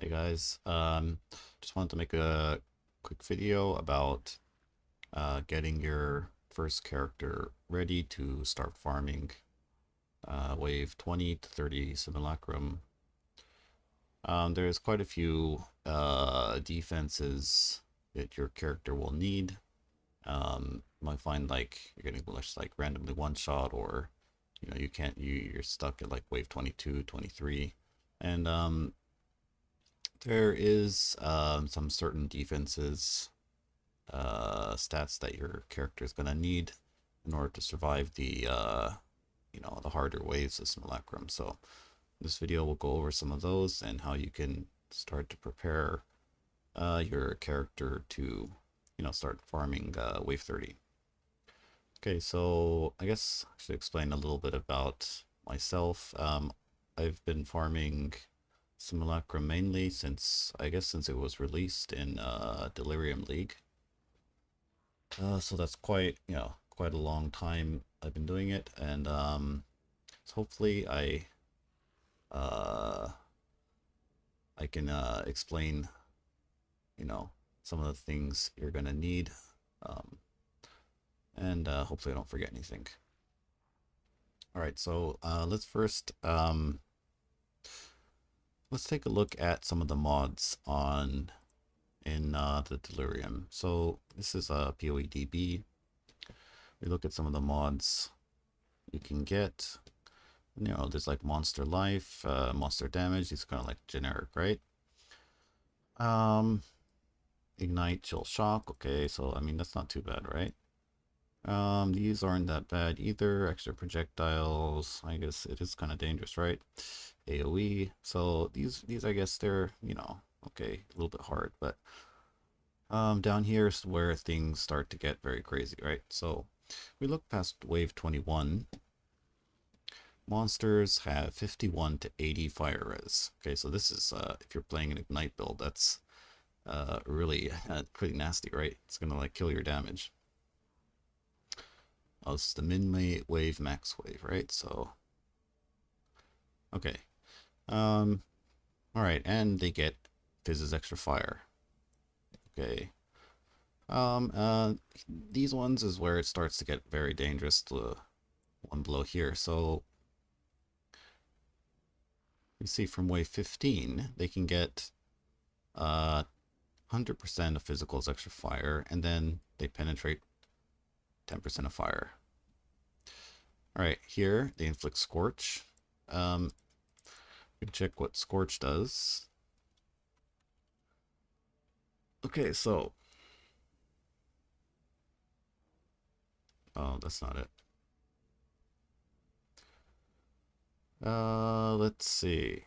Hey guys, just wanted to make a quick video about getting your first character ready to start farming wave 20 to 30 Simulacrum. There's quite a few defenses that your character will need. You might find like you're getting just like randomly one shot, or you can't you're stuck at like wave 22, 23, and there is some certain defenses, stats that your character is going to need in order to survive the harder waves of Simulacrum. So this video will go over some of those and how you can start to prepare your character to, start farming wave 30. Okay, so I guess I should explain a little bit about myself. I've been farming Simulacrum mainly since it was released in Delirium League. So that's quite a long time I've been doing it, and so hopefully uh, I can explain some of the things you're gonna need, um, and hopefully I don't forget anything. All right, so let's take a look at some of the mods in the Delirium. So this is a PoEDB. We look at some of the mods you can get. There's like monster life, monster damage. These kind of like generic, right? Ignite, chill, shock. Okay, so I mean that's not too bad, right? These aren't that bad either. Extra projectiles. I guess it is kind of dangerous, right? AoE. So these I guess they're okay, a little bit hard, but down here is where things start to get very crazy, right? So we look past wave 21. Monsters have 51 to 80 fire res. Okay, so this is if you're playing an ignite build, that's really pretty nasty, right? It's gonna like kill your damage. Oh, this is the min wave, max wave, right? So okay, all right, and they get fizzes extra fire. Okay, these ones is where it starts to get very dangerous. The one below here, so you see from wave 15 they can get 100% of physical as extra fire, and then they penetrate 10% of fire. All right, here they inflict scorch. We can check what scorch does. Okay, so oh, that's not it. Let's see.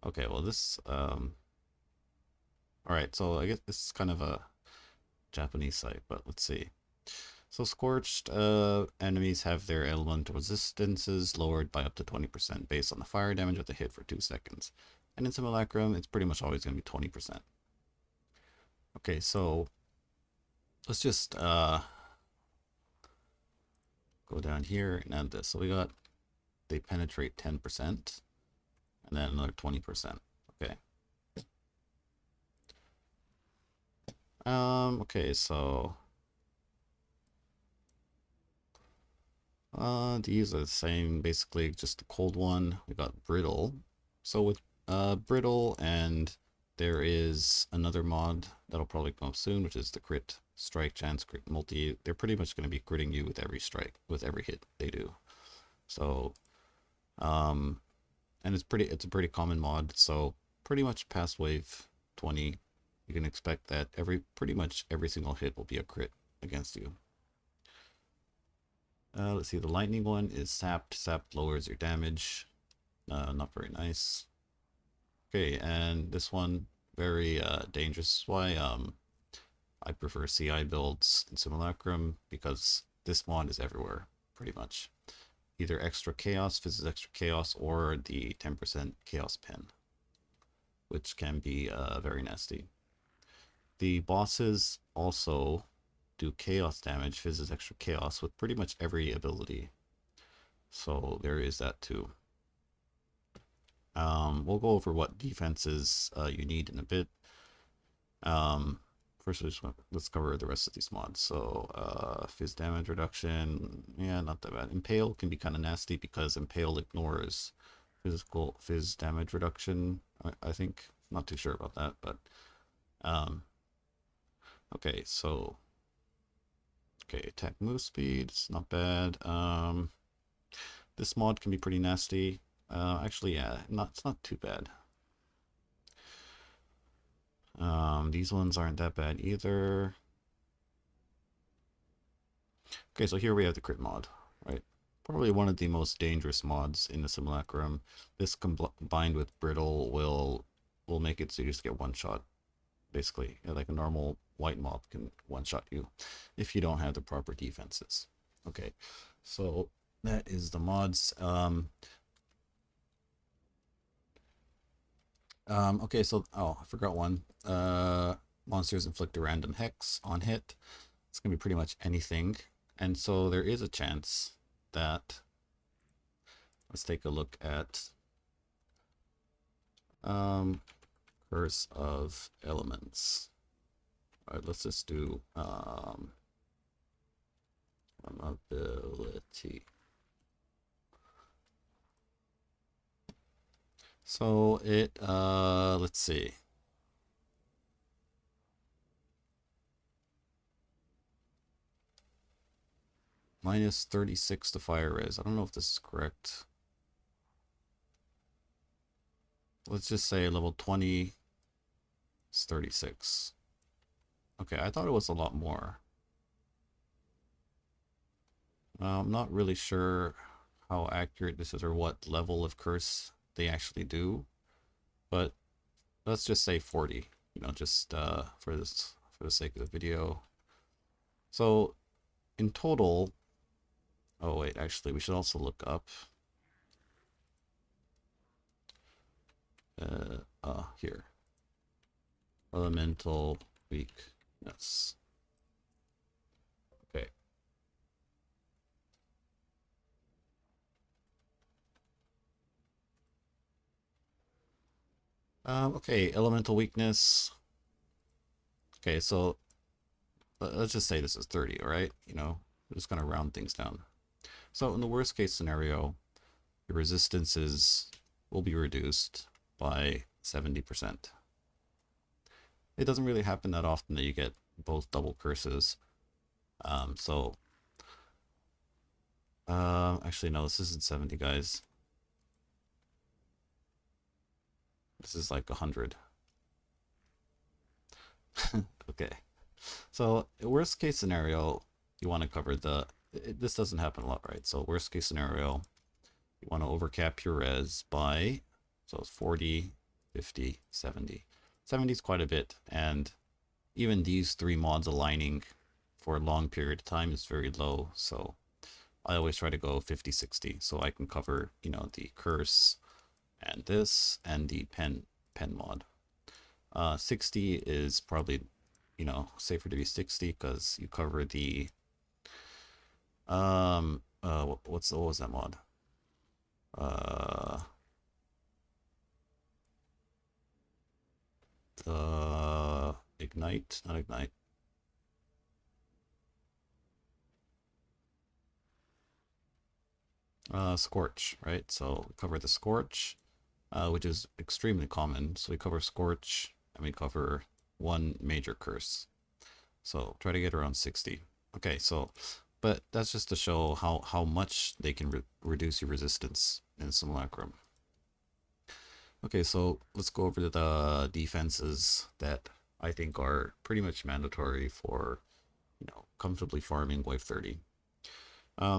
Okay, well all right, so I guess this is kind of a Japanese site, but let's see. So scorched enemies have their elemental resistances lowered by up to 20% based on the fire damage of the hit for 2 seconds. And in Simulacrum, it's pretty much always going to be 20%. Okay, so let's just go down here and add this. So we got they penetrate 10% and then another 20%. Okay. Okay, so these are the same, basically just the cold one. We got brittle. So with brittle, and there is another mod that'll probably come up soon, which is the crit strike chance, crit multi. They're pretty much going to be critting you with every strike, with every hit they do. So and it's a pretty common mod. So pretty much past wave 20, you can expect that pretty much every single hit will be a crit against you. Let's see, the lightning one is sapped. Sapped lowers your damage. Not very nice. Okay, and this one, very dangerous. Why I prefer CI builds in Simulacrum, because this mod is everywhere, pretty much. Either extra chaos, fizzes extra chaos, or the 10% chaos pin, which can be very nasty. The bosses also do chaos damage, fizzes extra chaos with pretty much every ability. So there is that too. We'll go over what defenses you need in a bit. First, let's cover the rest of these mods. So, fizz damage reduction, yeah, not that bad. Impale can be kind of nasty because Impale ignores physical fizz damage reduction. I think, not too sure about that, but okay. So, okay, attack move speed, it's not bad. This mod can be pretty nasty. Actually, yeah, it's not too bad. These ones aren't that bad either. Okay, so here we have the crit mod, right? Probably one of the most dangerous mods in the Simulacrum. This combined with brittle will make it so you just get one shot, basically. Like a normal white mob can one shot you if you don't have the proper defenses. Okay, so that is the mods. Okay, so I forgot one. Monsters inflict a random hex on hit. It's gonna be pretty much anything. And so there is a chance that, let's take a look at Curse of Elements. All right, let's just do ability. So it let's see. Minus 36 to fire res. I don't know if this is correct. Let's just say level 20 is 36. Okay, I thought it was a lot more. I'm not really sure how accurate this is or what level of curse they actually do, but let's just say 40, you know, just for the sake of the video. So in total, oh wait, actually we should also look up here, elemental weakness. Okay. Okay, elemental weakness. Okay, so let's just say this is 30, all right? You know, we're just gonna round things down. So in the worst case scenario, your resistances will be reduced by 70%. It doesn't really happen that often that you get both double curses. Actually no, this isn't 70, guys. This is like 100. Okay. So worst case scenario, you want to cover this doesn't happen a lot, right? So worst case scenario, you want to overcap your res by, so it's 40, 50, 70. 70 is quite a bit, and even these three mods aligning for a long period of time is very low, so I always try to go 50, 60, so I can cover, you know, the curse and this and the pen mod. 60 is probably, you know, safer to be 60 because you cover the what was that mod? The ignite, not ignite. Scorch, right? So we cover the Scorch, which is extremely common. So we cover Scorch and we cover one major curse. So try to get around 60. Okay, so, but that's just to show how much they can reduce your resistance in Simulacrum. Okay, so let's go over the defenses that I think are pretty much mandatory for, you know, comfortably farming wave 30.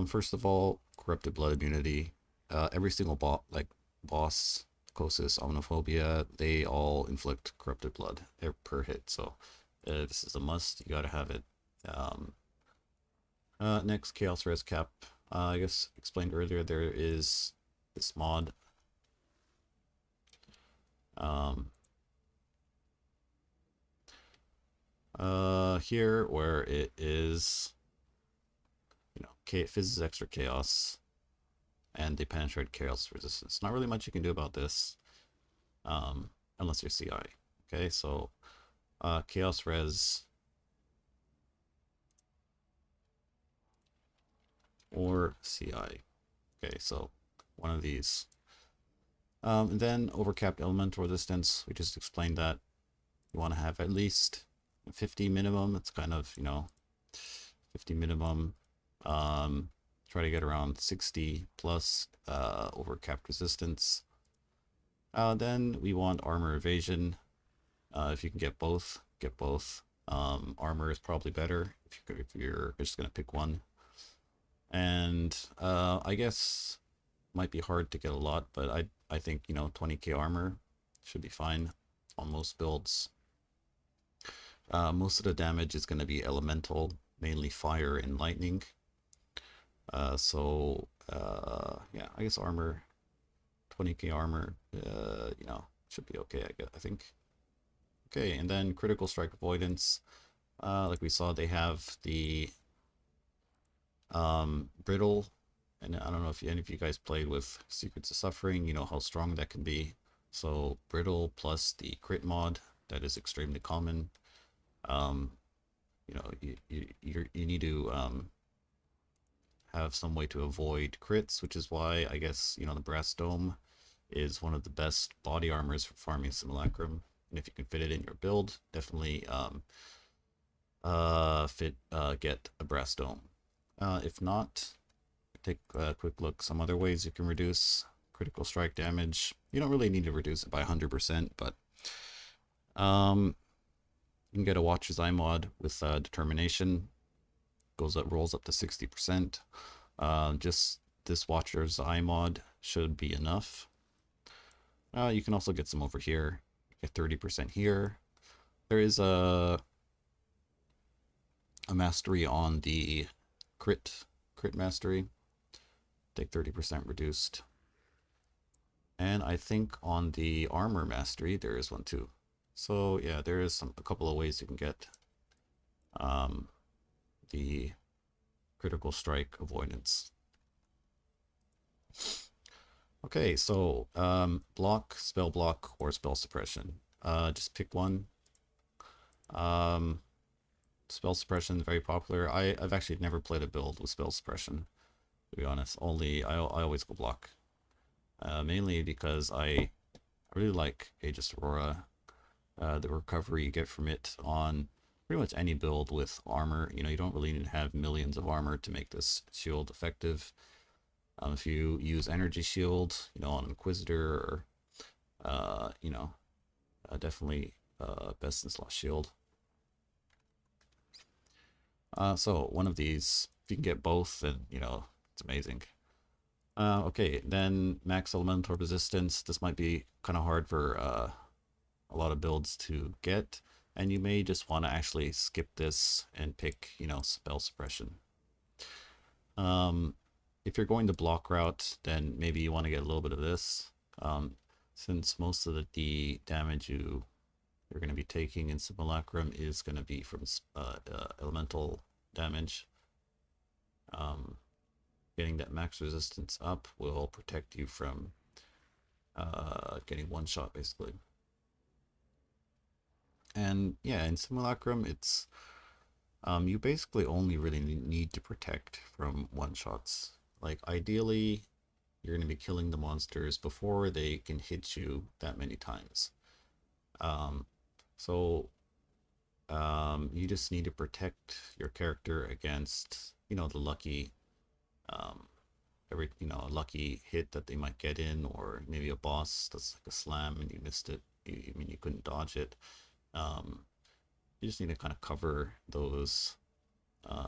First of all, corrupted blood immunity. Every single boss, Kosis, Omniphobia, they all inflict corrupted blood per hit. So this is a must. You gotta have it. Next, Chaos Res Cap. I guess explained earlier, there is this mod. here where it is, you know, Fizz extra chaos, and they penetrate chaos resistance. Not really much you can do about this, unless you're CI. Okay, so chaos res or CI. Okay, so one of these. And then overcapped elemental resistance. We just explained that you want to have at least 50 minimum. It's kind of, you know, 50 minimum. Try to get around 60 plus overcapped resistance. Then we want armor evasion. If you can get both, get both. Armor is probably better if you're just gonna pick one. And I guess might be hard to get a lot, but I think, you know, 20k armor should be fine on most builds. Most of the damage is going to be elemental, mainly fire and lightning. Yeah, I guess armor, 20k armor, you know, should be okay, I think. Okay, and then critical strike avoidance. Like we saw, they have the brittle, and I don't know if any of you guys played with Secrets of Suffering, you know how strong that can be. So brittle plus the crit mod, that is extremely common. You know, you need to have some way to avoid crits, which is why I guess, you know, the brass dome is one of the best body armors for farming Simulacrum. And if you can fit it in your build, definitely get a brass dome. If not, take a quick look some other ways you can reduce critical strike damage. You don't really need to reduce it by 100%, but you can get a Watcher's Eye mod with determination. Rolls up to 60%. Just this Watcher's Eye mod should be enough. You can also get some over here. Get 30% here. There is a mastery on the crit mastery. Take 30% reduced. And I think on the armor mastery there is one too. So yeah, there is a couple of ways you can get the critical strike avoidance. Okay, so block, spell block, or spell suppression. Just pick one. Spell suppression is very popular. I've actually never played a build with spell suppression, to be honest. I always go block. Mainly because I really like Aegis Aurora. The recovery you get from it on pretty much any build with armor. You know, you don't really need to have millions of armor to make this shield effective. If you use energy shield, you know, on Inquisitor, or you know, definitely best in slot shield. So one of these, if you can get both, then you know it's amazing. Okay, then max elemental resistance. This might be kind of hard for a lot of builds to get, and you may just want to actually skip this and pick, you know, spell suppression. If you're going the block route, then maybe you want to get a little bit of this, since most of the damage you're going to be taking in Simulacrum is going to be from elemental damage. Getting that max resistance up will protect you from getting one shot, basically. And yeah, in Simulacrum, it's you basically only really need to protect from one shots. Like ideally, you're going to be killing the monsters before they can hit you that many times. So you just need to protect your character against, you know, the lucky lucky hit that they might get in, or maybe a boss that's like a slam and you missed it. You couldn't dodge it. You just need to kind of cover those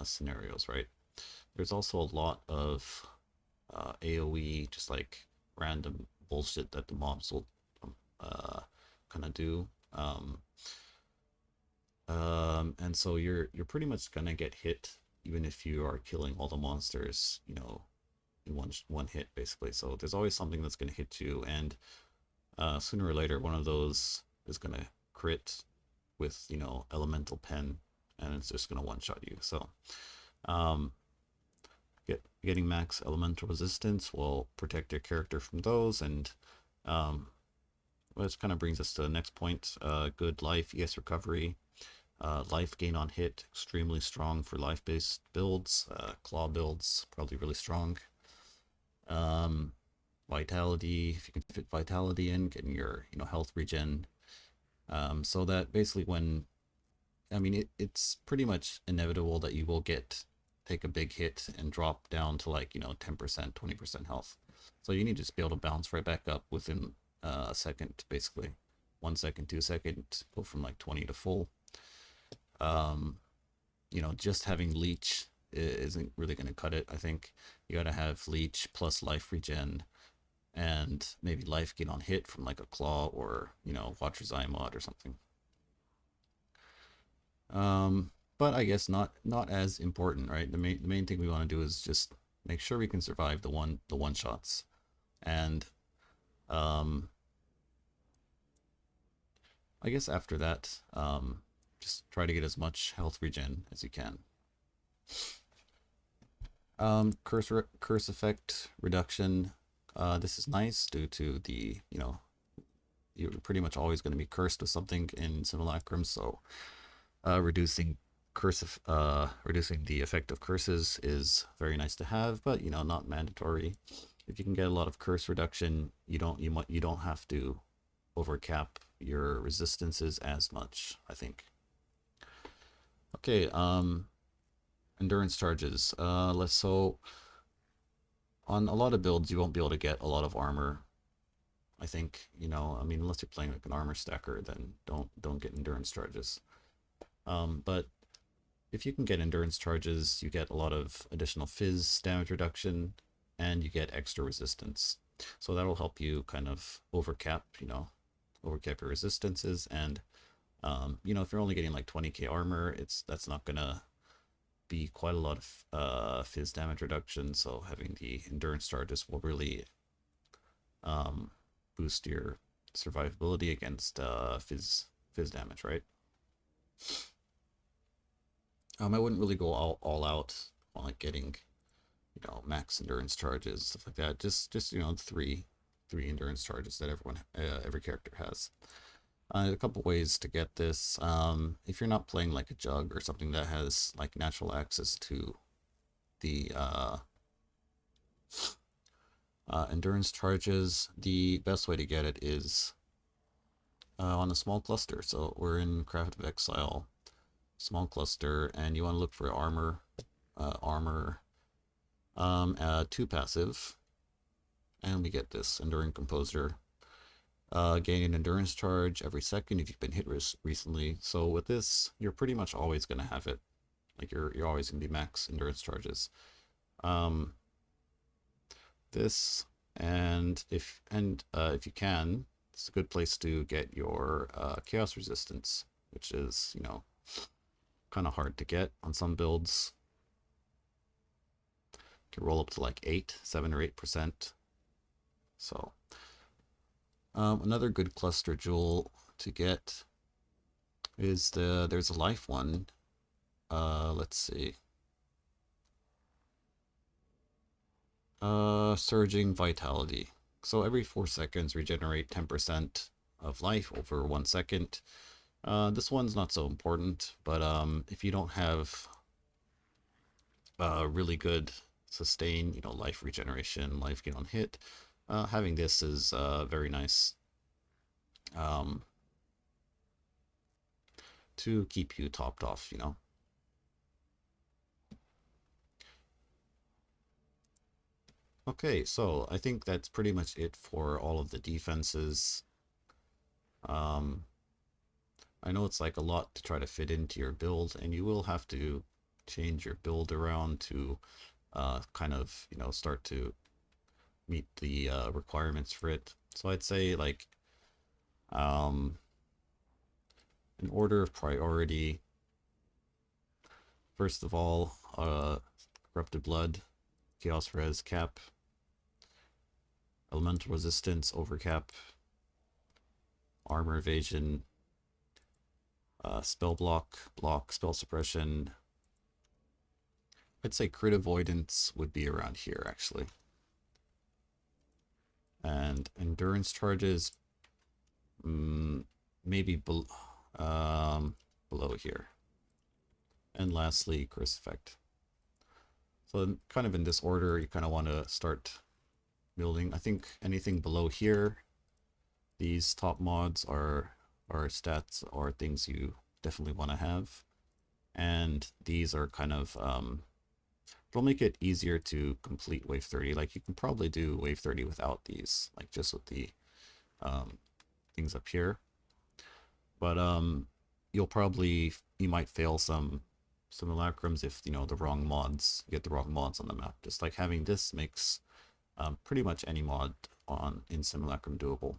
scenarios, right? There's also a lot of AoE, just like random bullshit that the mobs will kind of do. And so you're pretty much gonna get hit even if you are killing all the monsters, you know, in one hit basically. So there's always something that's gonna hit you, and sooner or later one of those is gonna crit. with, you know, elemental pen, and it's just gonna one shot you. So um, getting max elemental resistance will protect your character from those, and um, which kind of brings us to the next point. Good life, ES recovery, life gain on hit, extremely strong for life-based builds. Claw builds, probably really strong. Um, Vitality, if you can fit vitality in, getting your, you know, health regen. So that basically when, I mean, it's pretty much inevitable that you will take a big hit and drop down to like, you know, 10%, 20% health. So you need to just be able to bounce right back up within a second, basically. 1 second, 2 second, go from like 20 to full. You know, just having leech isn't really going to cut it. I think you got to have leech plus life regen and maybe life gain on hit from like a claw or, you know, Watcher's Eye mod or something. But I guess not as important, right? The main thing we want to do is just make sure we can survive the one shots, and um, I guess after that, just try to get as much health regen as you can. Curse effect reduction. This is nice due to the, you know, you're pretty much always going to be cursed with something in Simulacrum, so reducing reducing the effect of curses is very nice to have, but, you know, not mandatory. If you can get a lot of curse reduction, you don't have to overcap your resistances as much, I think. Okay, endurance charges. Let's so on a lot of builds you won't be able to get a lot of armor. I think, you know, I mean, unless you're playing like an armor stacker, then don't get endurance charges. But if you can get endurance charges, you get a lot of additional fizz damage reduction, and you get extra resistance. So that'll help you kind of overcap, you know, overcap your resistances. And you know, if you're only getting like 20k armor, that's not gonna be quite a lot of fizz damage reduction. So having the endurance charges will really boost your survivability against fizz damage, right? I wouldn't really go all out on like getting, you know, max endurance charges, stuff like that. Just you know, three endurance charges that every character has. A couple ways to get this. If you're not playing like a jug or something that has like natural access to the endurance charges, the best way to get it is on a small cluster. So we're in Craft of Exile, small cluster, and you want to look for armor 2 passive, and we get this Enduring Composer. Gain an endurance charge every second if you've been hit recently. So with this, you're pretty much always going to have it. Like you're always going to be max endurance charges. This if you can, it's a good place to get your chaos resistance, which is, you know, kind of hard to get on some builds. Can roll up to like 7 or 8%. So another good cluster jewel to get is there's a life one. Let's see. Surging vitality. So every 4 seconds regenerate 10% of life over 1 second. This one's not so important, but if you don't have really good sustain, you know, life regeneration, life gain on hit, having this is very nice to keep you topped off, you know. Okay, so I think that's pretty much it for all of the defenses. I know it's like a lot to try to fit into your build, and you will have to change your build around to kind of, you know, start to meet the requirements for it. So I'd say like in order of priority, first of all, Corrupted Blood, Chaos Res cap, Elemental Resistance overcap, Armor Evasion, spell block, spell suppression. I'd say crit avoidance would be around here actually. And endurance charges, maybe below here. And lastly, curse effect. So kind of in this order, you kind of want to start building. I think anything below here, these top mods are stats or things you definitely want to have. And these are kind of, it'll make it easier to complete wave 30. Like you can probably do wave 30 without these, like just with the things up here. But you might fail some simulacrums if, you know, the wrong mods, you get the wrong mods on the map. Just like having this makes pretty much any mod in Simulacrum doable.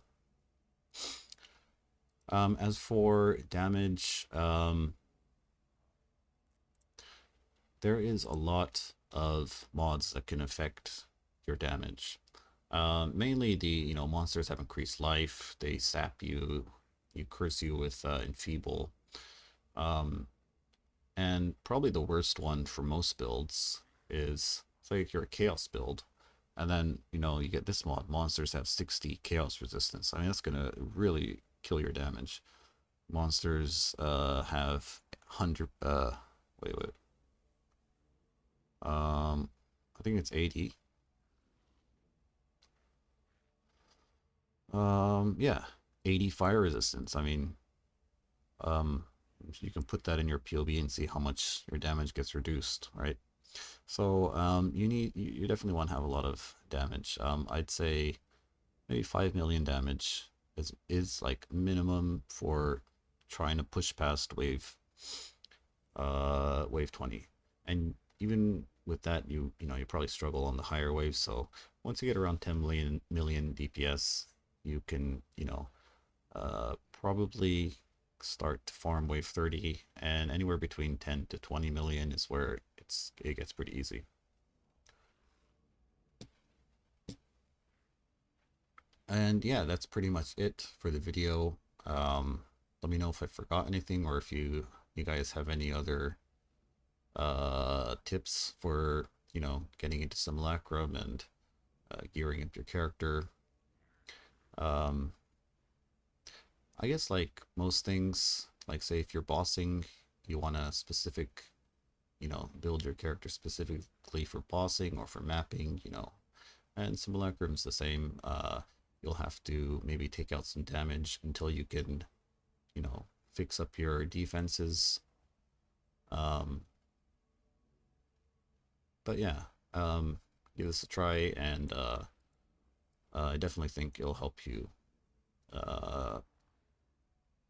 As for damage, there is a lot of mods that can affect your damage. Mainly the monsters have increased life, they sap you, curse you with enfeeble. And probably the worst one for most builds is, say if you're a chaos build, and then you get this mod, monsters have 60 chaos resistance. I mean, that's gonna really kill your damage. Monsters have 100 wait. I think it's 80. Yeah, 80 fire resistance. I mean, you can put that in your POB and see how much your damage gets reduced, right? So you definitely want to have a lot of damage. I'd say maybe 5 million damage is like minimum for trying to push past wave 20. And even with that, you probably struggle on the higher waves. So once you get around 10 million DPS, you can probably start to farm wave 30, and anywhere between 10 to 20 million is where it gets pretty easy. And yeah, that's pretty much it for the video. Let me know if I forgot anything, or if you guys have any other tips for getting into Simulacrum and gearing up your character. I guess like most things, like say if you're bossing, you want a specific, build your character specifically for bossing or for mapping, and Simulacrum's the same. You'll have to maybe take out some damage until you can, fix up your defenses. But yeah, give this a try, and I definitely think it'll help you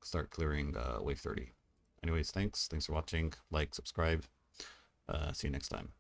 start clearing wave 30. Anyways, thanks for watching. Like, subscribe. See you next time.